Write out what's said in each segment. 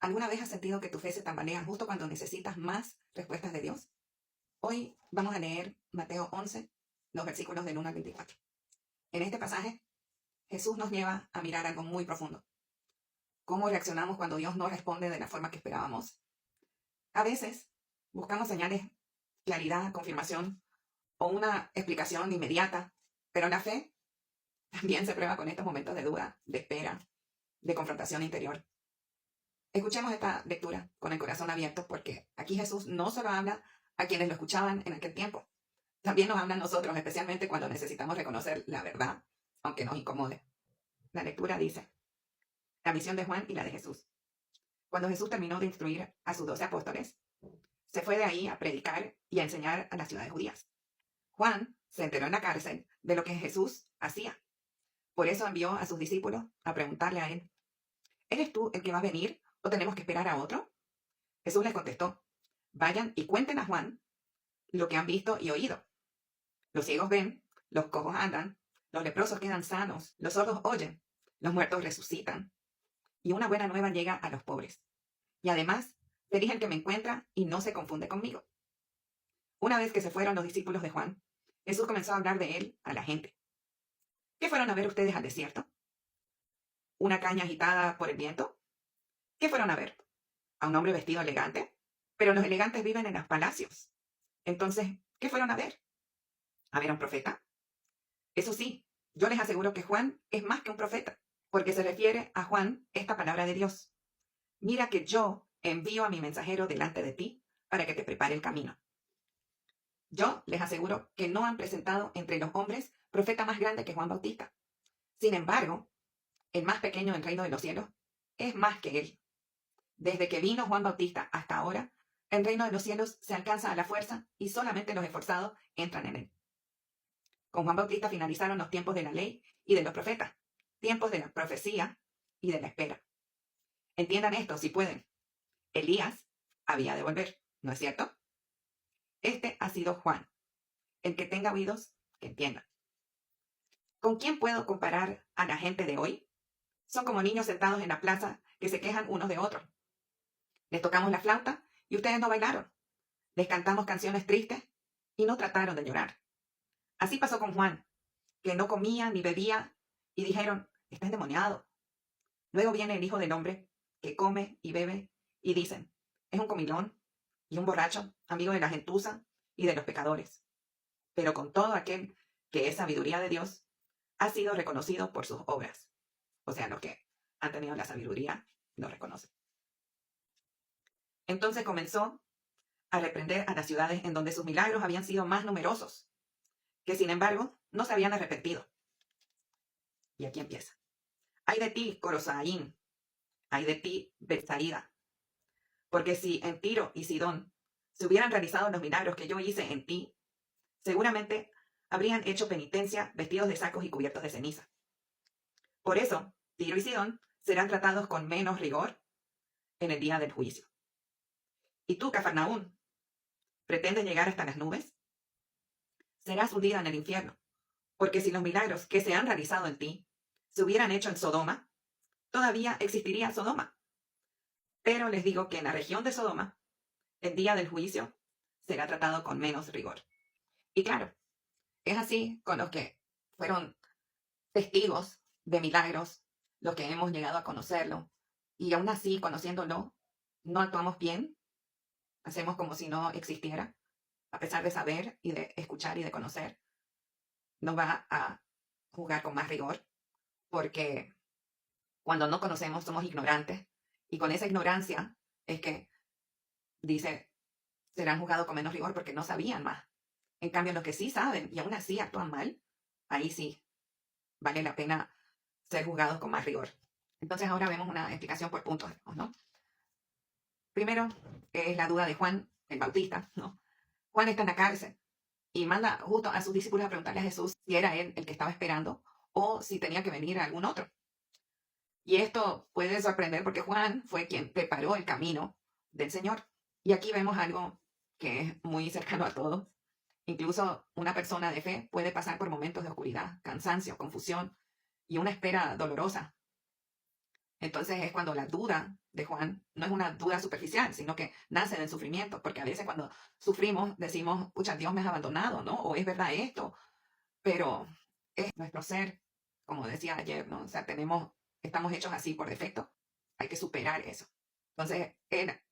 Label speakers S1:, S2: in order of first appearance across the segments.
S1: ¿Alguna vez has sentido que tu fe se tambalea justo cuando necesitas más respuestas de Dios? Hoy vamos a leer Mateo 11, los versículos del 1 al 24. En este pasaje, Jesús nos lleva a mirar algo muy profundo. ¿Cómo reaccionamos cuando Dios no responde de la forma que esperábamos? A veces buscamos señales, claridad, confirmación o una explicación inmediata, pero la fe también se prueba con estos momentos de duda, de espera, de confrontación interior. Escuchemos esta lectura con el corazón abierto porque aquí Jesús no solo habla a quienes lo escuchaban en aquel tiempo, también nos habla a nosotros, especialmente cuando necesitamos reconocer la verdad, aunque nos incomode. La lectura dice, la misión de Juan y la de Jesús. Cuando Jesús terminó de instruir a sus 12 apóstoles, se fue de ahí a predicar y a enseñar a las ciudades judías. Juan se enteró en la cárcel de lo que Jesús hacía. Por eso envió a sus discípulos a preguntarle a él, ¿eres tú el que va a venir o tenemos que esperar a otro? Jesús les contestó, vayan y cuenten a Juan lo que han visto y oído. Los ciegos ven, los cojos andan, los leprosos quedan sanos, los sordos oyen, los muertos resucitan. Y una buena nueva llega a los pobres. Y además, feliz el que me encuentra y no se confunde conmigo. Una vez que se fueron los discípulos de Juan, Jesús comenzó a hablar de él a la gente. ¿Qué fueron a ver ustedes al desierto? ¿Una caña agitada por el viento? ¿Qué fueron a ver? ¿A un hombre vestido elegante? Pero los elegantes viven en los palacios. Entonces, ¿qué fueron a ver? ¿A ver a un profeta? Eso sí, yo les aseguro que Juan es más que un profeta, porque se refiere a Juan esta palabra de Dios. Mira que yo envío a mi mensajero delante de ti para que te prepare el camino. Yo les aseguro que no han presentado entre los hombres profeta más grande que Juan Bautista. Sin embargo, el más pequeño del reino de los cielos es más que él. Desde que vino Juan Bautista hasta ahora, el reino de los cielos se alcanza a la fuerza y solamente los esforzados entran en él. Con Juan Bautista finalizaron los tiempos de la ley y de los profetas, tiempos de la profecía y de la espera. Entiendan esto si pueden. Elías había de volver, ¿no es cierto? Este ha sido Juan. El que tenga oídos, que entienda. ¿Con quién puedo comparar a la gente de hoy? Son como niños sentados en la plaza que se quejan unos de otros. Les tocamos la flauta y ustedes no bailaron. Les cantamos canciones tristes y no trataron de llorar. Así pasó con Juan, que no comía ni bebía y dijeron, está endemoniado. Luego viene el Hijo del Hombre, que come y bebe y dicen, es un comilón y un borracho, amigo de la gentuza y de los pecadores. Pero con todo aquel que es sabiduría de Dios, ha sido reconocido por sus obras. O sea, los que han tenido la sabiduría lo reconocen. Entonces comenzó a reprender a las ciudades en donde sus milagros habían sido más numerosos, que sin embargo no se habían arrepentido. Y aquí empieza. Ay de ti, Corosaín, ay de ti, Betsaída, porque si en Tiro y Sidón se hubieran realizado los milagros que yo hice en ti, seguramente habrían hecho penitencia vestidos de sacos y cubiertos de ceniza. Por eso, Tiro y Sidón serán tratados con menos rigor en el día del juicio. ¿Y tú, Cafarnaún, pretendes llegar hasta las nubes? Serás hundida en el infierno, porque si los milagros que se han realizado en ti se hubieran hecho en Sodoma, todavía existiría Sodoma. Pero les digo que en la región de Sodoma, el día del juicio será tratado con menos rigor. Y claro, es así con los que fueron testigos de milagros, los que hemos llegado a conocerlo, y aún así, conociéndolo, no actuamos bien, hacemos como si no existiera, a pesar de saber y de escuchar y de conocer, nos va a juzgar con más rigor, porque cuando no conocemos somos ignorantes, y con esa ignorancia es que dice, serán juzgados con menos rigor porque no sabían más. En cambio, los que sí saben y aún así actúan mal, ahí sí vale la pena ser juzgados con más rigor. Entonces ahora vemos una explicación por puntos, ¿no? Primero es la duda de Juan el Bautista, ¿no? Juan está en la cárcel y manda justo a sus discípulos a preguntarle a Jesús si era él el que estaba esperando o si tenía que venir algún otro. Y esto puede sorprender porque Juan fue quien preparó el camino del Señor. Y aquí vemos algo que es muy cercano a todos. Incluso una persona de fe puede pasar por momentos de oscuridad, cansancio, confusión y una espera dolorosa. Entonces es cuando la duda de Juan no es una duda superficial, sino que nace del sufrimiento, porque a veces cuando sufrimos decimos, pucha, Dios me ha abandonado, ¿no? O es verdad esto, pero es nuestro ser, como decía ayer, ¿no? O sea, estamos hechos así por defecto, hay que superar eso. Entonces,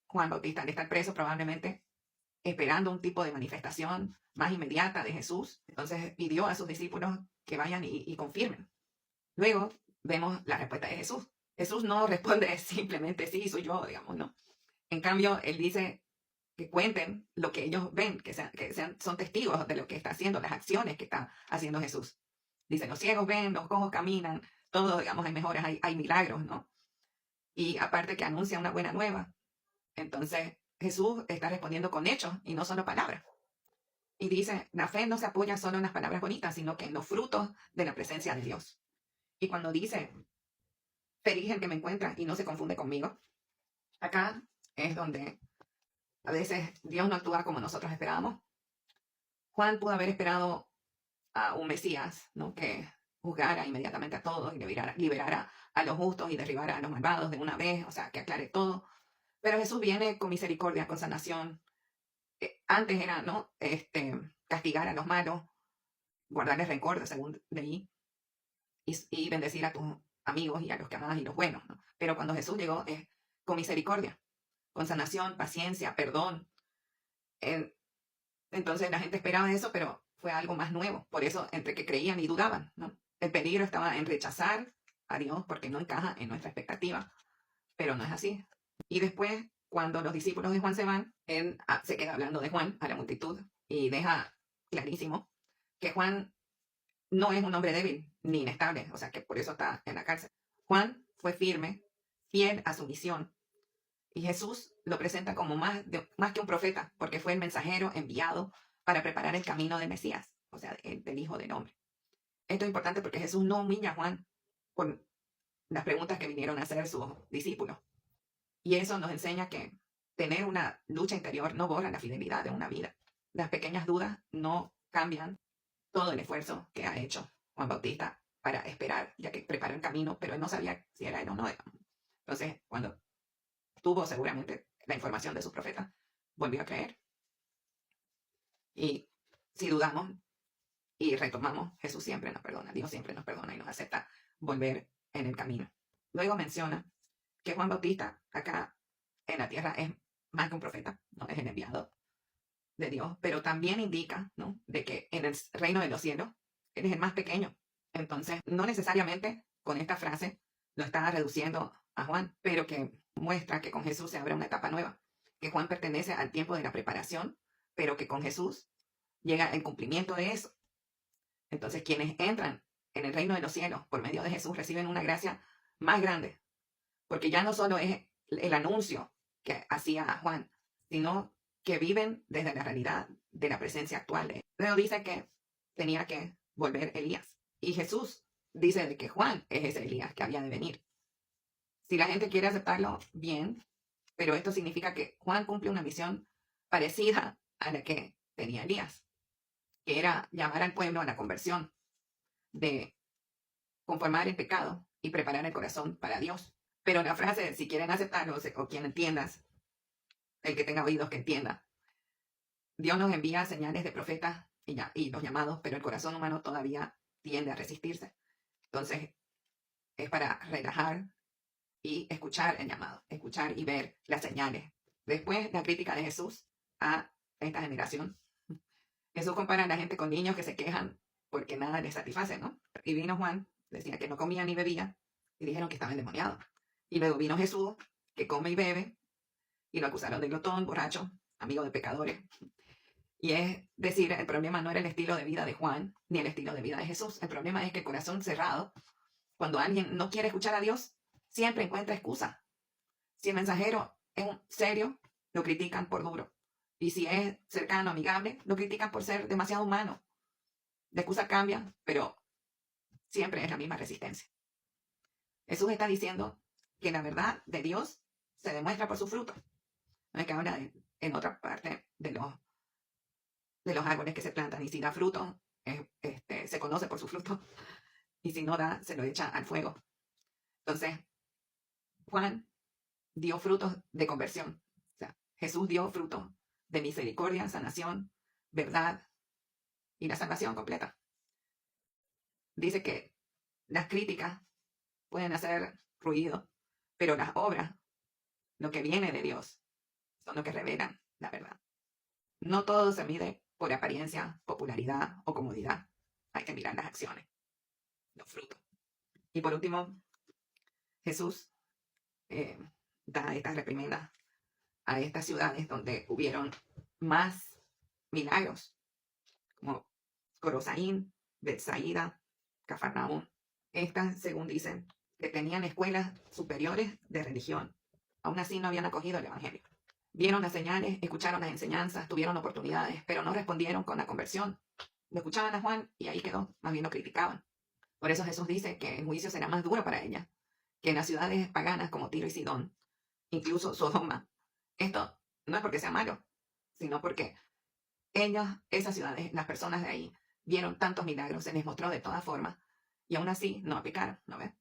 S1: Juan Bautista, al estar preso, probablemente esperando un tipo de manifestación más inmediata de Jesús, entonces pidió a sus discípulos que vayan y confirmen. Luego vemos la respuesta de Jesús. Jesús no responde simplemente sí, soy yo, digamos, ¿no? En cambio, él dice que cuenten lo que ellos ven, son testigos de lo que está haciendo, las acciones que está haciendo Jesús. Dice, los ciegos ven, los cojos caminan, todo, digamos, hay mejoras, hay milagros, ¿no? Y aparte que anuncia una buena nueva. Entonces, Jesús está respondiendo con hechos y no solo palabras. Y dice, la fe no se apoya solo en las palabras bonitas, sino que en los frutos de la presencia de Dios. Y cuando dice, feliz el que me encuentra y no se confunde conmigo, acá es donde a veces Dios no actúa como nosotros esperábamos. Juan pudo haber esperado a un Mesías, ¿no? Que juzgara inmediatamente a todos y liberara a los justos y derribara a los malvados de una vez, o sea, que aclare todo. Pero Jesús viene con misericordia, con sanación. Antes era, ¿no? Castigar a los malos, guardarles rencor, según leí, y bendecir a tus amigos y a los que amas y los buenos, ¿no? Pero cuando Jesús llegó es con misericordia, con sanación, paciencia, perdón. Entonces la gente esperaba eso, pero fue algo más nuevo. Por eso, entre que creían y dudaban, ¿no? El peligro estaba en rechazar a Dios porque no encaja en nuestra expectativa, pero no es así. Y después, cuando los discípulos de Juan se van, él se queda hablando de Juan a la multitud y deja clarísimo que Juan no es un hombre débil ni inestable, o sea que por eso está en la cárcel. Juan fue firme, fiel a su misión, y Jesús lo presenta como más que un profeta, porque fue el mensajero enviado para preparar el camino del Mesías, o sea, del Hijo del Hombre. Esto es importante porque Jesús no humilla a Juan por las preguntas que vinieron a hacer sus discípulos. Y eso nos enseña que tener una lucha interior no borra la fidelidad de una vida. Las pequeñas dudas no cambian todo el esfuerzo que ha hecho Juan Bautista para esperar, ya que preparó el camino, pero él no sabía si era él o no. Entonces, cuando tuvo seguramente la información de su profeta, volvió a creer. Y si dudamos y retomamos, Jesús siempre nos perdona, Dios siempre nos perdona y nos acepta volver en el camino. Luego menciona que Juan Bautista acá en la tierra es más que un profeta, no es el enviado de Dios, pero también indica, ¿no?, de que en el reino de los cielos él es el más pequeño. Entonces, no necesariamente con esta frase lo está reduciendo a Juan, pero que muestra que con Jesús se abre una etapa nueva, que Juan pertenece al tiempo de la preparación, pero que con Jesús llega el cumplimiento de eso. Entonces, quienes entran en el reino de los cielos por medio de Jesús reciben una gracia más grande, porque ya no solo es el anuncio que hacía Juan, sino que viven desde la realidad de la presencia actual de él. Luego dice que tenía que volver Elías. Y Jesús dice de que Juan es ese Elías que había de venir. Si la gente quiere aceptarlo, bien, pero esto significa que Juan cumple una misión parecida a la que tenía Elías, que era llamar al pueblo a la conversión, de conformar el pecado y preparar el corazón para Dios. Pero la frase, si quieren aceptarlo, o quien entiendas, el que tenga oídos que entienda, Dios nos envía señales de profetas y los llamados, pero el corazón humano todavía tiende a resistirse. Entonces, es para relajar y escuchar el llamado, escuchar y ver las señales. Después, la crítica de Jesús a esta generación. Jesús compara a la gente con niños que se quejan porque nada les satisface, ¿no? Y vino Juan, decía que no comía ni bebía, y dijeron que estaba endemoniado. Y luego vino Jesús, que come y bebe, y lo acusaron de glotón, borracho, amigo de pecadores. Y es decir, el problema no era el estilo de vida de Juan, ni el estilo de vida de Jesús. El problema es que el corazón cerrado, cuando alguien no quiere escuchar a Dios, siempre encuentra excusa. Si el mensajero es serio, lo critican por duro. Y si es cercano, amigable, lo critican por ser demasiado humano. La excusa cambia, pero siempre es la misma resistencia. Jesús está diciendo que la verdad de Dios se demuestra por su fruto. No es que habla en otra parte de los árboles que se plantan, y si da fruto, se conoce por su fruto, y si no da, se lo echa al fuego. Entonces, Juan dio frutos de conversión. O sea, Jesús dio frutos de misericordia, sanación, verdad y la salvación completa. Dice que las críticas pueden hacer ruido, pero las obras, lo que viene de Dios, son lo que revelan la verdad. No todo se mide por apariencia, popularidad o comodidad. Hay que mirar las acciones, los frutos. Y por último, Jesús da estas reprimendas a estas ciudades donde hubieron más milagros, como Corosaín, Betsaída, Cafarnaúm. Estas, según dicen, que tenían escuelas superiores de religión. Aún así no habían acogido el Evangelio. Vieron las señales, escucharon las enseñanzas, tuvieron oportunidades, pero no respondieron con la conversión. Lo escuchaban a Juan y ahí quedó, más bien lo criticaban. Por eso Jesús dice que el juicio será más duro para ella que en las ciudades paganas como Tiro y Sidón, incluso Sodoma. Esto no es porque sea malo, sino porque ellos, esas ciudades, las personas de ahí, vieron tantos milagros, se les mostró de todas formas, y aún así no aplicaron, ¿no ves?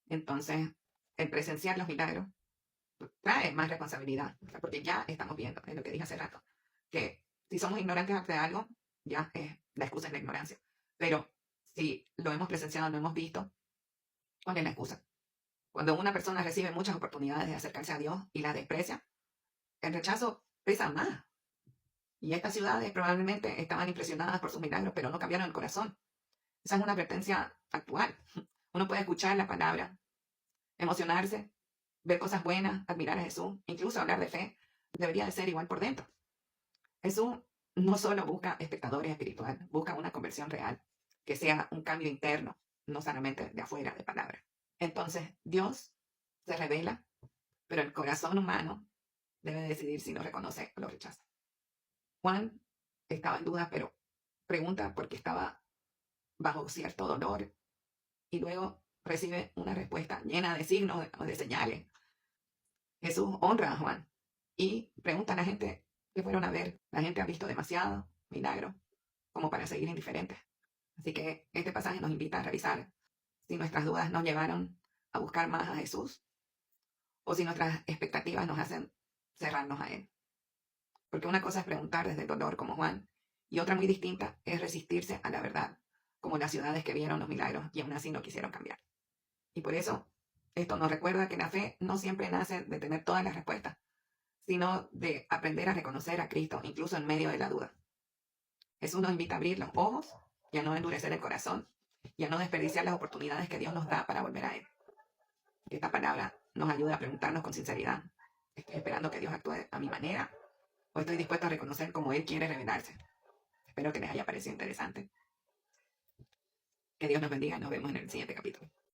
S1: Entonces, el presenciar los milagros trae más responsabilidad, porque ya estamos viendo, es lo que dije hace rato, que si somos ignorantes de algo, ya es, la excusa es la ignorancia. Pero si lo hemos presenciado, lo hemos visto, ¿cuál es la excusa? Cuando una persona recibe muchas oportunidades de acercarse a Dios y las desprecia, el rechazo pesa más. Y estas ciudades probablemente estaban impresionadas por sus milagros, pero no cambiaron el corazón. Esa es una advertencia actual. Uno puede escuchar la palabra, emocionarse, ver cosas buenas, admirar a Jesús, incluso hablar de fe. Debería de ser igual por dentro. Jesús no solo busca espectadores espirituales, busca una conversión real, que sea un cambio interno, no solamente de afuera, de palabra. Entonces, Dios se revela, pero el corazón humano debe decidir si lo reconoce o lo rechaza. Juan estaba en duda, pero pregunta porque estaba bajo cierto dolor y luego recibe una respuesta llena de signos o de señales. Jesús honra a Juan y pregunta a la gente que fueron a ver. La gente ha visto demasiado milagro como para seguir indiferentes. Así que este pasaje nos invita a revisar si nuestras dudas nos llevaron a buscar más a Jesús o si nuestras expectativas nos hacen cerrarnos a Él. Porque una cosa es preguntar desde el dolor como Juan y otra muy distinta es resistirse a la verdad, como las ciudades que vieron los milagros y aún así no quisieron cambiar. Y por eso esto nos recuerda que la fe no siempre nace de tener todas las respuestas, sino de aprender a reconocer a Cristo incluso en medio de la duda. Jesús nos invita a abrir los ojos y a no endurecer el corazón y a no desperdiciar las oportunidades que Dios nos da para volver a Él. Que esta palabra nos ayude a preguntarnos con sinceridad: ¿estoy esperando que Dios actúe a mi manera o estoy dispuesto a reconocer cómo Él quiere revelarse? Espero que les haya parecido interesante. Que Dios nos bendiga y nos vemos en el siguiente capítulo.